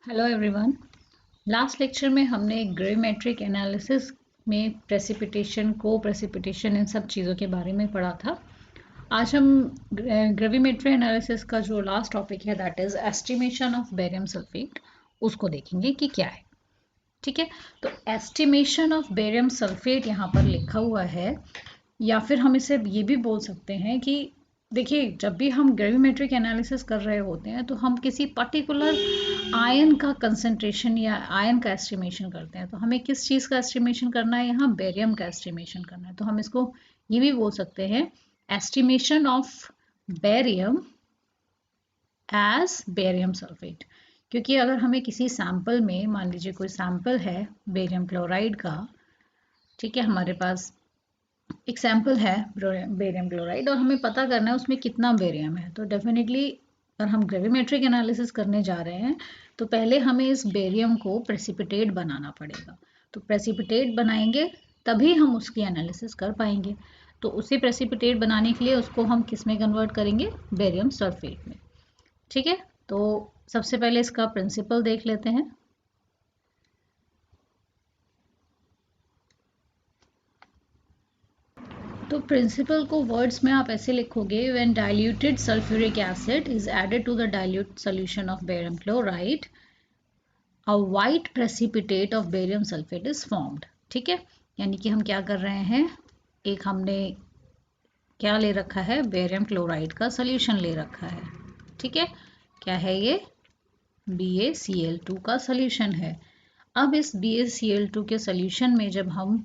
Hello everyone. Last lecture में हमने gravimetric analysis में प्रेसिपिटेशन, को प्रेसिपिटेशन, इन सब चीज़ों के बारे में पढ़ा था। आज हम ग्रेविमेट्री एनालिसिस का जो लास्ट टॉपिक है that is estimation of barium sulphate, उसको देखेंगे कि क्या है। ठीक है, तो एस्टिमेशन ऑफ बेरियम सल्फेट यहाँ पर लिखा हुआ है, या फिर हम इसे ये भी बोल सकते हैं कि देखिए, जब भी हम ग्रेविमेट्रिक एनालिसिस कर रहे होते हैं तो हम किसी पर्टिकुलर आयन का कंसंट्रेशन या आयन का एस्टिमेशन करते हैं। तो हमें किस चीज़ का एस्टिमेशन करना है? यहाँ बेरियम का एस्टिमेशन करना है। तो हम इसको ये भी बोल सकते हैं estimation of barium as barium sulphate, क्योंकि अगर हमें किसी सैंपल में, मान लीजिए कोई सैंपल है बेरियम क्लोराइड का, ठीक है, हमारे पास एक सैंपल है बेरियम क्लोराइड और हमें पता करना है उसमें कितना बेरियम है, तो डेफिनेटली अगर हम ग्रेविमेट्रिक एनालिसिस करने जा रहे हैं तो पहले हमें इस बेरियम को प्रेसिपिटेट बनाना पड़ेगा। तो प्रेसिपिटेट बनाएंगे तभी हम उसकी एनालिसिस कर पाएंगे। तो उसे प्रेसिपिटेट बनाने के लिए उसको हम किस में कन्वर्ट करेंगे? बेरियम सल्फेट में। ठीक है, तो सबसे पहले इसका प्रिंसिपल देख लेते हैं। तो प्रिंसिपल को वर्ड्स में आप ऐसे लिखोगे, when diluted sulphuric acid is added to the dilute solution of barium chloride, a white precipitate of barium sulphate is formed. ठीक है, यानी कि हम क्या कर रहे हैं, एक हमने क्या ले रखा है, बेरियम क्लोराइड का सोल्यूशन ले रखा है। ठीक है, क्या है ये? BaCl2 का सोल्यूशन है। अब इस BaCl2 के सोल्यूशन में जब हम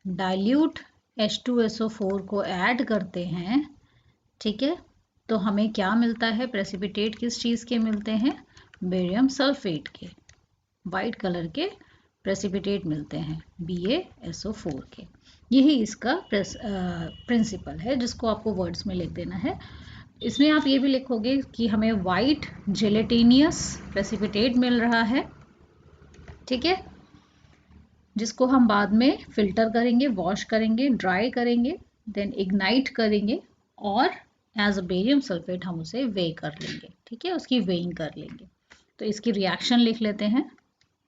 डाइल्यूट H2SO4 को ऐड करते हैं, ठीक है, तो हमें क्या मिलता है? प्रेसिपिटेट किस चीज़ के मिलते हैं? बेरियम सल्फेट के, वाइट कलर के प्रेसिपिटेट मिलते हैं BaSO4 के। यही इसका प्रिंसिपल है, जिसको आपको वर्ड्स में लिख देना है। इसमें आप ये भी लिखोगे कि हमें वाइट जेलेटिनियस प्रेसिपिटेट मिल रहा है, ठीक है, जिसको हम बाद में फिल्टर करेंगे, वॉश करेंगे, ड्राई करेंगे, देन इग्नाइट करेंगे और एज अ बेरियम सल्फेट हम उसे वे कर लेंगे। ठीक है, उसकी वेइंग कर लेंगे। तो इसकी रिएक्शन लिख लेते हैं।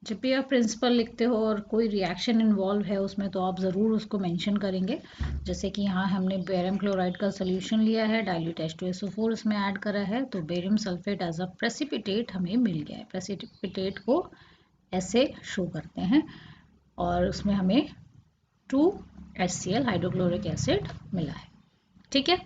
जब भी आप प्रिंसिपल लिखते हो और कोई रिएक्शन इन्वॉल्व है उसमें, तो आप ज़रूर उसको मेंशन करेंगे। जैसे कि यहाँ हमने बेरियम क्लोराइड का सोल्यूशन लिया है, डाइल्यूट H2SO4 उसमें ऐड करा है, तो barium sulphate as a precipitate हमें मिल गया है। प्रेसिपिटेट को ऐसे शो करते हैं और उसमें हमें 2HCl हाइड्रोक्लोरिक एसिड मिला है। ठीक है,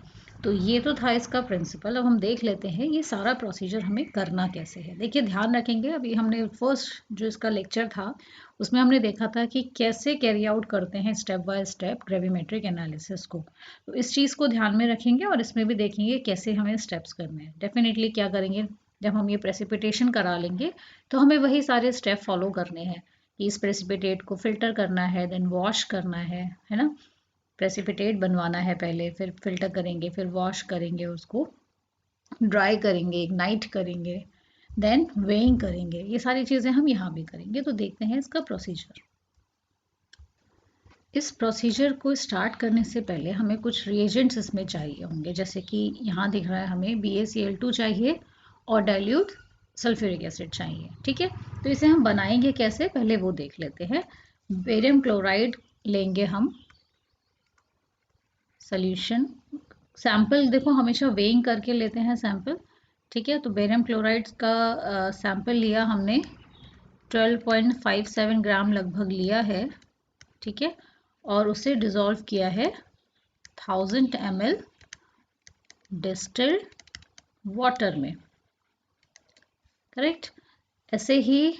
तो ये तो था इसका प्रिंसिपल। अब हम देख लेते हैं ये सारा प्रोसीजर हमें करना कैसे है। देखिए, ध्यान रखेंगे, अभी हमने फर्स्ट जो इसका लेक्चर था उसमें हमने देखा था कि कैसे कैरी आउट करते हैं step by step gravimetric analysis को। तो इस चीज़ को ध्यान में रखेंगे और इसमें भी देखेंगे कैसे हमें स्टेप्स करने हैं। डेफिनेटली क्या करेंगे, जब हम ये प्रेसिपिटेशन करा लेंगे तो हमें वही सारे स्टेप फॉलो करने हैं कि इस प्रेसिपिटेट को फिल्टर करना है, देन वॉश करना है ना, प्रेसिपिटेट बनवाना है पहले, फिर फिल्टर करेंगे, फिर वॉश करेंगे, उसको ड्राई करेंगे, इग्नाइट करेंगे, देन वेइंग करेंगे। ये सारी चीज़ें हम यहाँ भी करेंगे। तो देखते हैं इसका प्रोसीजर। इस प्रोसीजर को स्टार्ट करने से पहले हमें कुछ रिएजेंट्स इसमें चाहिए होंगे, जैसे कि यहाँ दिख रहा है हमें BaCl2 चाहिए और डाइल्यूट सल्फ्यूरिक एसिड चाहिए। ठीक है, तो इसे हम बनाएंगे कैसे, पहले वो देख लेते हैं। बेरियम क्लोराइड लेंगे हम सोल्यूशन, सैंपल देखो हमेशा वेइंग करके लेते हैं सैंपल। ठीक है, तो बेरियम क्लोराइड का सैंपल लिया हमने, 12.57 ग्राम लगभग लिया है। ठीक है, और उसे डिज़ोल्व किया है 1000 ml डिस्टिल्ड वाटर में। करेक्ट, ऐसे ही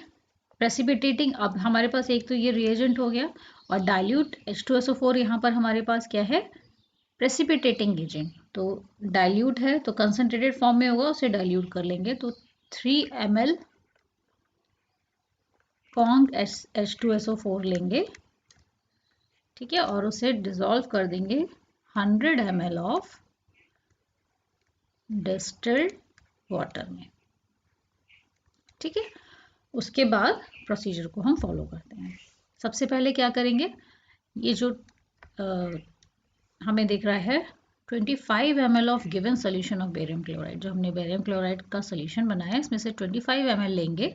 प्रेसिपिटेटिंग, अब हमारे पास एक तो ये रिएजेंट हो गया और डाइल्यूट H2SO4 यहाँ पर हमारे पास क्या है? Precipitating agent. तो डाइल्यूट है तो कंसनट्रेटेड फॉर्म में होगा, उसे डाइल्यूट कर लेंगे। तो 3 ml कॉन्ग H2SO4 लेंगे, ठीक है, और उसे डिसॉल्व कर देंगे 100 ml ऑफ डिस्टिल्ड वाटर में। ठीक है, उसके बाद प्रोसीजर को हम फॉलो करते हैं। सबसे पहले क्या करेंगे, ये जो हमें दिख रहा है 25 ml of given solution of barium chloride, जो हमने बेरियम क्लोराइड का सोल्यूशन बनाया है इसमें से 25 ml लेंगे।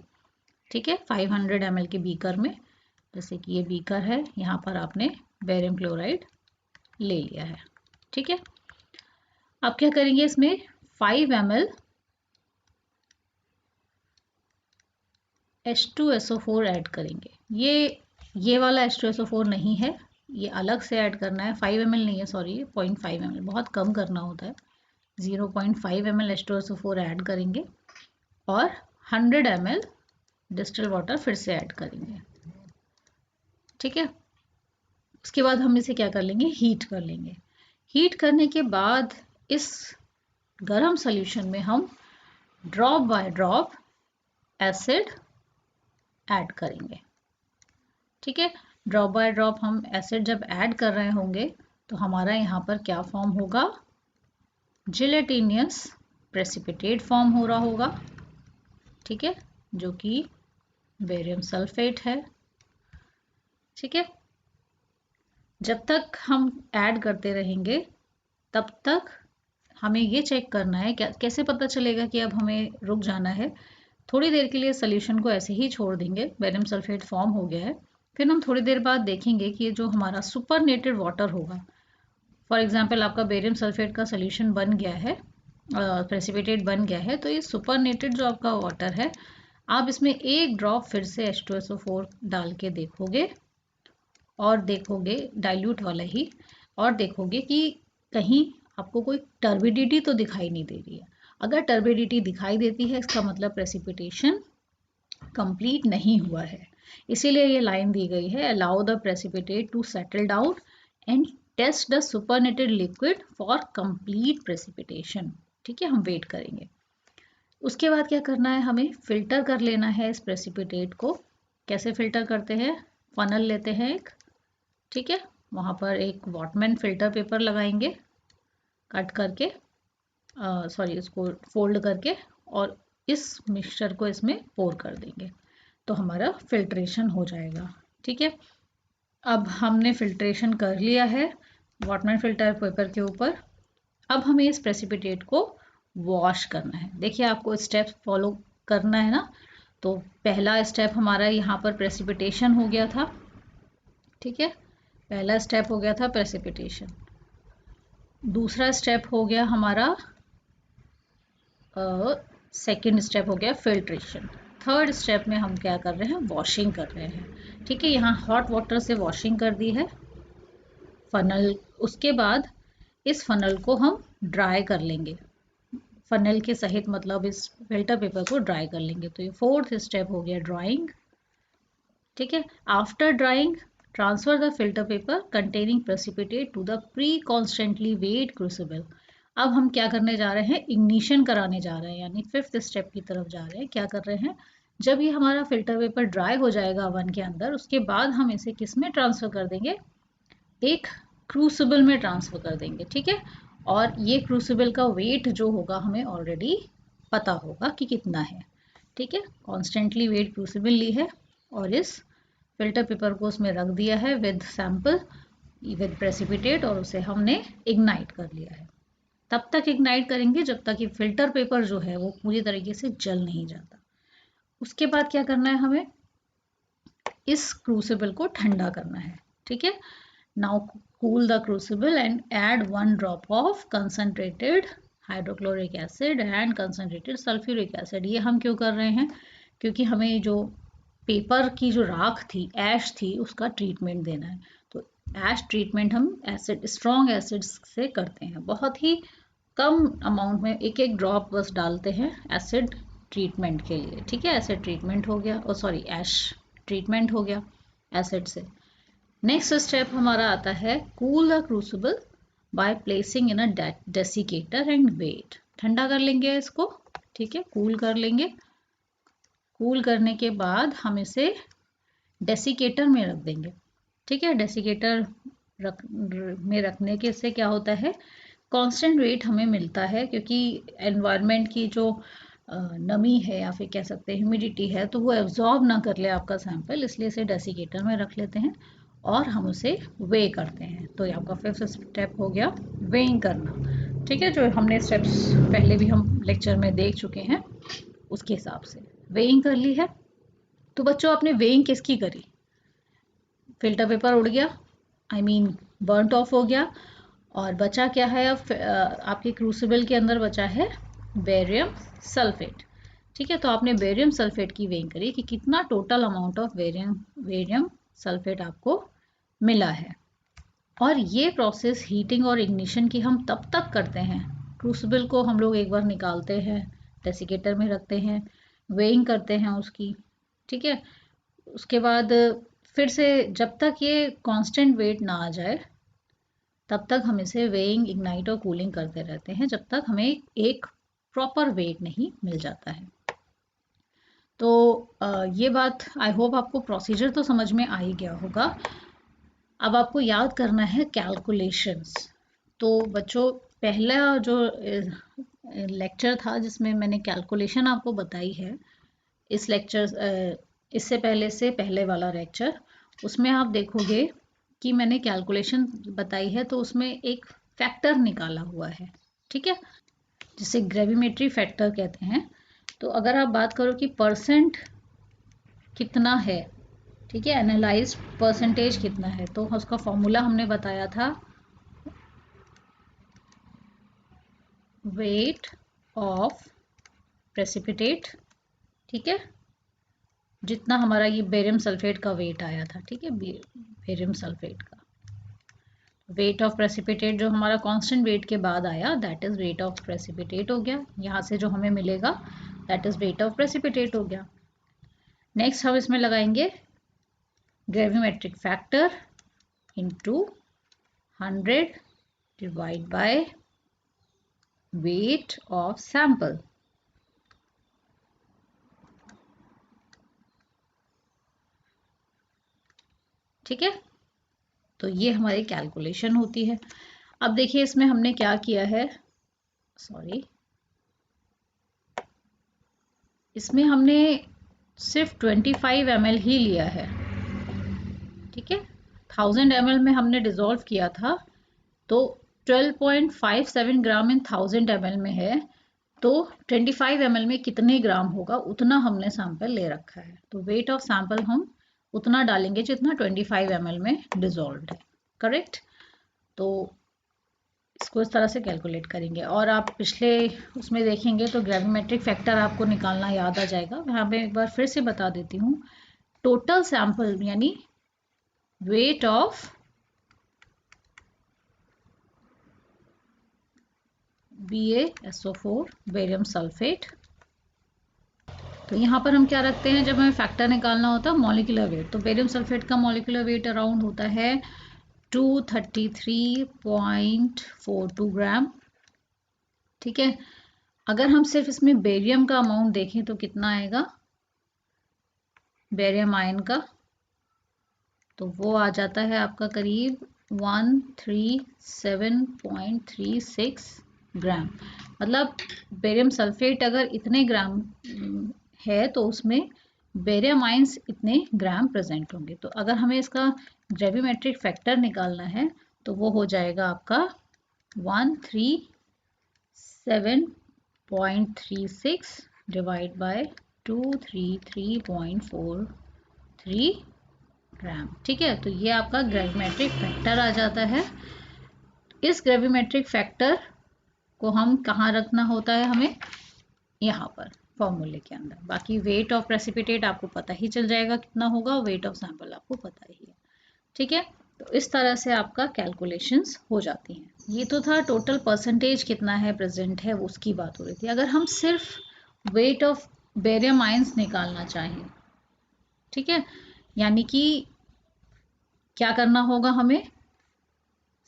ठीक है, 500 ml के बीकर में, जैसे कि ये बीकर है, यहाँ पर आपने बेरियम क्लोराइड ले लिया है। ठीक है, अब क्या करेंगे, इसमें 5 ml H2SO4 ऐड करेंगे। ये वाला H2SO4 नहीं है, ये अलग से ऐड करना है। 5 ml नहीं है, सॉरी, 0.5 ml, बहुत कम करना होता है। 0.5 ml H2SO4 ऐड करेंगे और 100 ml डिस्टिल वाटर फिर से ऐड करेंगे। ठीक है, उसके बाद हम इसे क्या कर लेंगे, हीट कर लेंगे। हीट करने के बाद इस गर्म सॉल्यूशन में हम drop by drop acid add करेंगे। ठीक है, ड्रॉप बाय ड्रॉप हम एसिड जब ऐड कर रहे होंगे तो हमारा यहाँ पर क्या फॉर्म होगा, जिलेटिनियस प्रेसिपिटेट फॉर्म हो रहा होगा। ठीक है, जो कि बेरियम सल्फेट है। ठीक है, जब तक हम ऐड करते रहेंगे तब तक हमें ये चेक करना है, कैसे पता चलेगा कि अब हमें रुक जाना है। थोड़ी देर के लिए सोल्यूशन को ऐसे ही छोड़ देंगे, बेरियम सल्फेट फॉर्म हो गया है। फिर हम थोड़ी देर बाद देखेंगे कि ये जो हमारा सुपरनेटेड वाटर होगा, फॉर एग्जांपल आपका बेरियम सल्फेट का सोल्यूशन बन गया है, प्रेसिपिटेट बन गया है, तो ये सुपरनेटेड जो आपका वाटर है, आप इसमें एक ड्रॉप फिर से H2SO4 डाल के देखोगे और देखोगे डाइल्यूट वाला ही, और देखोगे कि कहीं आपको कोई टर्बिडिटी तो दिखाई नहीं दे रही है। अगर टर्बिडिटी दिखाई देती है, इसका मतलब प्रेसिपिटेशन कंप्लीट नहीं हुआ है। इसीलिए ये लाइन दी गई है, allow the precipitate to settle down and test the supernatant liquid for complete precipitation. ठीक है, हम वेट करेंगे। उसके बाद क्या करना है, हमें फिल्टर कर लेना है इस प्रेसिपिटेट को। कैसे फिल्टर करते हैं, फनल लेते हैं एक, ठीक है, वहाँ पर एक वॉटमैन फिल्टर पेपर लगाएंगे कट करके, सॉरी, इसको फोल्ड करके, और इस मिक्सचर को इसमें पोर कर देंगे तो हमारा फिल्ट्रेशन हो जाएगा। ठीक है, अब हमने फिल्ट्रेशन कर लिया है वॉटमैन फिल्टर पेपर के ऊपर। अब हमें इस प्रेसिपिटेट को वॉश करना है। देखिए, आपको स्टेप्स फॉलो करना है ना। तो पहला स्टेप हमारा यहाँ पर प्रेसिपिटेशन हो गया था। ठीक है, पहला स्टेप हो गया था प्रेसिपिटेशन। दूसरा स्टेप हो गया हमारा, सेकेंड स्टेप हो गया फिल्ट्रेशन। थर्ड स्टेप में हम क्या कर रहे हैं, वॉशिंग कर रहे हैं। ठीक है, यहाँ हॉट वाटर से वॉशिंग कर दी है फनल। उसके बाद इस फनल को हम ड्राई कर लेंगे, फनल के सहित, मतलब इस फिल्टर पेपर को ड्राई कर लेंगे। तो ये फोर्थ स्टेप हो गया ड्राइंग। ठीक है, after drying transfer the filter paper containing precipitate to the pre constantly weighed crucible. अब हम क्या करने जा रहे हैं, इग्निशन कराने जा रहे हैं, यानी फिफ्थ स्टेप की तरफ जा रहे हैं। क्या कर रहे हैं, जब ये हमारा फिल्टर पेपर ड्राई हो जाएगा ओवन के अंदर, उसके बाद हम इसे किस में ट्रांसफर कर देंगे, एक क्रूसिबल में ट्रांसफर कर देंगे। ठीक है, और ये क्रूसिबल का वेट जो होगा हमें ऑलरेडी पता होगा कि कितना है। ठीक है, कॉन्स्टेंटली वेट क्रूसिबल ली है और इस फिल्टर पेपर को उसमें रख दिया है विद सैंपल, विद प्रेसिपिटेट, और उसे हमने इग्नाइट कर लिया है। तब तक इग्नाइट करेंगे जब तक कि फिल्टर पेपर जो है वो पूरी तरीके से जल नहीं जाता। उसके बाद क्या करना है, हमें इस क्रूसिबल को ठंडा करना है। ठीक है, now cool the crucible and add 1 drop of concentrated hydrochloric acid and concentrated sulphuric acid. ये हम क्यों कर रहे हैं, क्योंकि हमें जो पेपर की जो राख थी, ऐश थी, उसका ट्रीटमेंट देना है। तो ऐश ट्रीटमेंट हम एसिड, स्ट्रॉन्ग एसिड से करते हैं। बहुत ही कम अमाउंट में एक एक ड्रॉप बस डालते हैं एसिड ट्रीटमेंट के लिए। ठीक है, एसिड ट्रीटमेंट हो गया, और सॉरी, ऐश ट्रीटमेंट हो गया एसिड से। नेक्स्ट स्टेप हमारा आता है cool the crucible by placing in a desiccator and weigh. ठंडा कर लेंगे इसको। ठीक है, कूल कर लेंगे। कूल करने के बाद हम इसे डेसिकेटर में रख देंगे। ठीक है, डेसिकेटर में रखने के से क्या होता है, कांस्टेंट वेट हमें मिलता है, क्योंकि एनवायरनमेंट की जो नमी है या फिर कह सकते हैं ह्यूमिडिटी है, तो वो एब्जॉर्ब ना कर ले आपका सैंपल, इसलिए इसे डेसिकेटर में रख लेते हैं और हम उसे वे करते हैं। तो ये आपका फिफ्थ स्टेप हो गया, वेइंग करना। ठीक है, जो हमने स्टेप्स पहले भी हम लेक्चर में देख चुके हैं, उसके हिसाब से वेइंग कर ली है। तो बच्चों आपने वेइंग किसकी करी? फिल्टर पेपर उड़ गया, आई मीन बर्नट ऑफ हो गया, और बचा क्या है अब आपके क्रूसिबल के अंदर बचा है बेरियम सल्फेट। ठीक है, तो आपने बेरियम सल्फेट की वेइंग करी कि कितना total amount of barium sulphate आपको मिला है। और ये प्रोसेस हीटिंग और इग्निशन की हम तब तक करते हैं, क्रूसिबल को हम लोग एक बार निकालते हैं, डेसिकेटर में रखते हैं, वेइंग करते हैं उसकी, ठीक है। उसके बाद फिर से जब तक ये कांस्टेंट वेट ना आ जाए तब तक हम इसे वेइंग, इग्नाइट और कूलिंग करते रहते हैं, जब तक हमें एक प्रॉपर वेट नहीं मिल जाता है। तो ये बात आई होप आपको प्रोसीजर तो समझ में आ ही गया होगा। अब आपको याद करना है कैलकुलेशंस। तो बच्चों पहला जो लेक्चर था जिसमें मैंने कैलकुलेशन आपको बताई है, इस लेक्चर इससे पहले से पहले वाला लेक्चर, उसमें आप देखोगे कि मैंने कैलकुलेशन बताई है, तो उसमें एक फैक्टर निकाला हुआ है, ठीक है, जिसे ग्रेविमेट्री फैक्टर कहते हैं। तो अगर आप बात करो कि परसेंट कितना है, ठीक है, एनालाइज परसेंटेज कितना है, तो उसका फॉर्मूला हमने बताया था वेट ऑफ प्रेसिपिटेट, ठीक है, जितना हमारा ये बेरियम सल्फेट का वेट आया था, ठीक है, बेरियम सल्फेट का वेट ऑफ प्रेसिपिटेट जो हमारा कांस्टेंट वेट के बाद आया, that is wait of precipitate हो गया। यहाँ से जो हमें मिलेगा that is wait of precipitate हो गया। नेक्स्ट हम इसमें लगाएंगे gravimetric factor into 100 divide by weight of sample, ठीक है। तो ये हमारी कैलकुलेशन होती है। अब देखिए इसमें हमने क्या किया है, सॉरी, इसमें हमने सिर्फ 25 ml ही लिया है, ठीक है। 1000 ml में हमने डिसॉल्व किया था, तो 12.57 ग्राम इन 1000 ml में है, तो 25 ml में कितने ग्राम होगा उतना हमने सैंपल ले रखा है। तो वेट ऑफ सैंपल हम उतना डालेंगे जितना 25 ml में डिसॉल्व है, करेक्ट। तो इसको इस तरह से कैलकुलेट करेंगे, और आप पिछले उसमें देखेंगे तो ग्रेविमेट्रिक फैक्टर आपको निकालना याद आ जाएगा। यहाँ पे एक बार फिर से बता देती हूँ, टोटल सैंपल यानी weight of BaSO4 barium sulphate. तो यहाँ पर हम क्या रखते हैं, जब हमें फैक्टर निकालना होता है मॉलिक्यूलर वेट, तो बेरियम सल्फेट का मॉलिक्यूलर वेट अराउंड होता है 233.42 ग्राम, ठीक है। अगर हम सिर्फ इसमें बेरियम का अमाउंट देखें तो कितना आएगा, बेरियम आयन का, तो वो आ जाता है आपका करीब 137.36 ग्राम। मतलब बेरियम सल्फेट अगर इतने ग्राम है तो उसमें बेरियम आयंस इतने ग्राम प्रेजेंट होंगे। तो अगर हमें इसका ग्रेविमेट्रिक फैक्टर निकालना है तो वो हो जाएगा आपका 137.36 डिवाइड बाय 233.43 ग्राम, ठीक है। तो ये आपका ग्रेविमेट्रिक फैक्टर आ जाता है। इस ग्रेविमेट्रिक फैक्टर को हम कहाँ रखना होता है, हमें यहाँ पर फॉर्मूले के अंदर। बाकी वेट ऑफ प्रेसिपिटेट आपको पता ही चल जाएगा कितना होगा, वेट ऑफ सैंपल आपको पता ही है, ठीक है। तो इस तरह से आपका कैलकुलेशंस हो जाती हैं। ये तो था टोटल परसेंटेज कितना है प्रेजेंट है उसकी बात हो रही थी। अगर हम सिर्फ वेट ऑफ बेरियम आयंस निकालना चाहें, ठीक है, यानी कि क्या करना होगा, हमें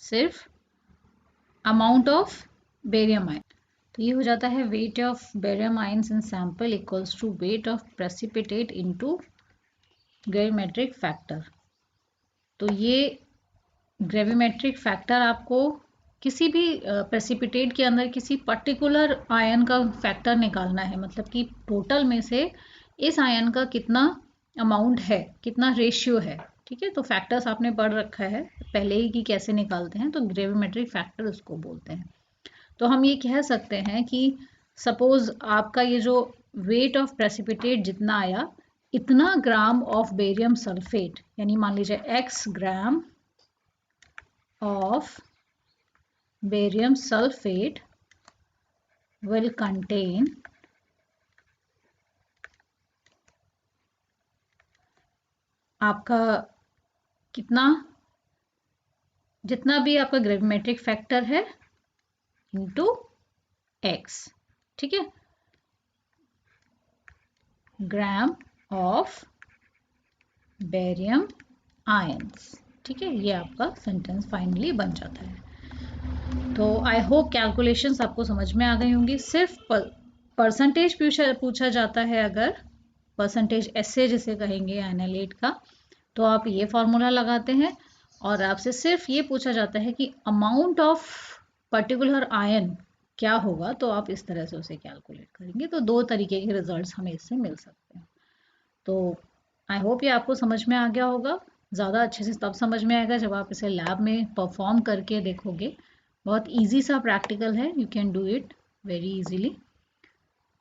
सिर्फ अमाउंट ऑफ बेरियम आयन, तो ये हो जाता है weight of barium ions in sample equals to weight of precipitate into gravimetric factor. तो ये ग्रेविमेट्रिक फैक्टर आपको किसी भी प्रेसिपिटेट के अंदर किसी पर्टिकुलर आयन का फैक्टर निकालना है, मतलब कि टोटल में से इस आयन का कितना अमाउंट है, कितना रेशियो है, ठीक है। तो फैक्टर्स आपने पढ़ रखा है पहले ही कि कैसे निकालते हैं, तो ग्रेविमेट्रिक फैक्टर उसको बोलते हैं। तो हम ये कह सकते हैं कि सपोज आपका ये जो वेट ऑफ प्रेसिपिटेट जितना आया, इतना ग्राम ऑफ बेरियम सल्फेट, यानी मान लीजिए x gram of barium sulphate will contain आपका कितना, जितना भी आपका ग्रेविमेट्रिक फैक्टर है इंटू x, ठीक है, ग्राम ऑफ बेरियम आयंस, ठीक है, ये आपका सेंटेंस फाइनली बन जाता है। तो आई होप कैलकुलेशंस आपको समझ में आ गई होंगी। सिर्फ परसेंटेज पूछा जाता है, अगर परसेंटेज ऐसे जिसे कहेंगे एनालेट का, तो आप ये फॉर्मूला लगाते हैं और आपसे सिर्फ ये पूछा जाता है कि अमाउंट ऑफ पर्टिकुलर आयन क्या होगा, तो आप इस तरह से उसे कैलकुलेट करेंगे। तो दो तरीके के रिजल्ट्स हमें इससे मिल सकते हैं। तो आई होप ये आपको समझ में आ गया होगा। ज़्यादा अच्छे से तब समझ में आएगा जब आप इसे लैब में परफॉर्म करके देखोगे। बहुत इजी सा प्रैक्टिकल है, you can do it very easily.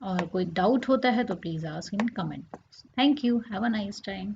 और कोई डाउट होता है तो please ask in comment box. Thank you, have a nice time.